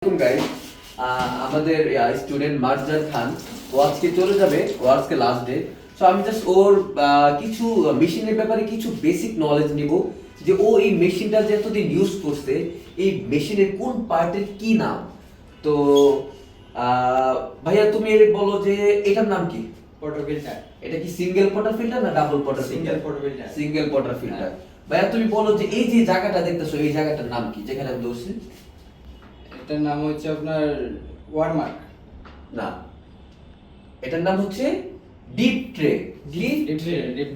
Guys, আমাদের student Marjan খান ও আজকে চলে যাবে, ও আজকে লাস্ট ডে। সো আমি জাস্ট ওর কিছু মেশিনের ব্যাপারে কিছু বেসিক নলেজ নিব, যে ও এই মেশিনটা যে এতদিন ইউজ করছে, এই মেশিনের কোন পার্টের কি নাম। তো ভাইয়া তুমি বলো যে এটার নাম কি? Potter filter. এটা কি সিঙ্গেল পটার ফিল্টার না double Potter? Single Potter filter. Single Potter filter. ভাইয়া তুমি বলো যে এই যে জায়গাটা দেখতেছো, এই জায়গাটার নাম কি যেখানে আমি দৌড়ছি? এটার নাম হচ্ছে আপনার ওয়ারমার্ক। না, এটার নাম হচ্ছে drip tray.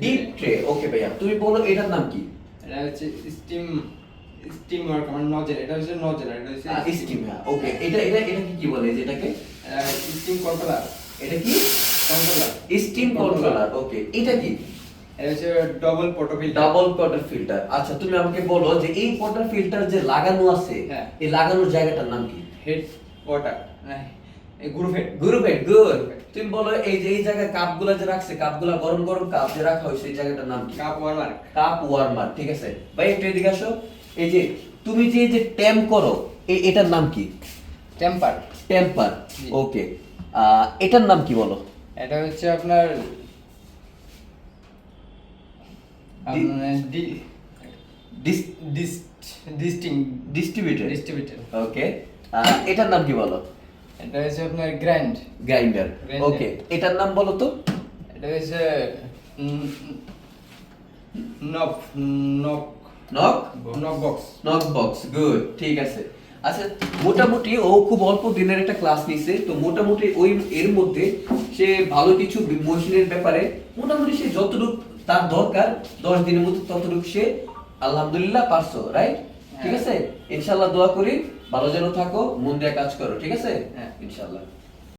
Drip tray. Okay ভাইয়া, তুমি বলো এটার নাম কি? এটা হচ্ছে স্টিম ওয়ার্ক, মানে নজেল। এটা হচ্ছে নজেল, এটা হচ্ছে স্টিম। হ্যাঁ, ওকে। এটা কি বলে যেটাকে? Steam controller. এটা কি? Controller, steam controller. ওকে, এটা কি? এটা হচ্ছে double Potter filter. Double Potter filter. আচ্ছা, তুমি আমাকে বলো যে এই পটার ফিল্টার যে লাগানো আছে, হ্যাঁ, এই লাগানোর জায়গাটার নাম কি? হেড ওয়াটার, এই group head. Group head. Good. তুমি বলো এই যে এই জায়গায় কাপগুলা যে রাখছে, কাপগুলা গরম গরম কাপ যে রাখা হয়েছে, এই জায়গাটার নাম কি? Cup warmer. Cup warmer. ঠিক আছে ভাই, একটু এদিকে আসো। এই যে তুমি যে ট্যাম্প করো, এটার নাম কি? টেম্পার। টেম্পার। ওকে, এটার নাম কি বলো? এটা হচ্ছে আপনার ডিস্ট্রিবিউটর। ডিস্ট্রিবিউটর। ওকে, এটার নাম কি বলো? এটা হচ্ছে আপনার গ্রাইন্ডার। ওকে, এটার নাম বলো তো? এটা হচ্ছে knock knock knock knock box. Knock box. Good, ঠিক আছে। আচ্ছা, মোটামুটি ও খুব অল্প দিনের একটা ক্লাস নিছে, তো মোটামুটি ওই এর মধ্যে সে ভালো কিছু মেশিনের ব্যাপারে মোটামুটি সে যতটুকু তার দরকার 10 দিনের মধ্যে ততটুকু সে আলহামদুলিল্লাহ পারছো, রাইট? ঠিক আছে, ইনশাআল্লাহ দোয়া করি ভালো যেন থাকো, মন দিয়ে কাজ করো, ঠিক আছে? হ্যাঁ, ইনশাআল্লাহ।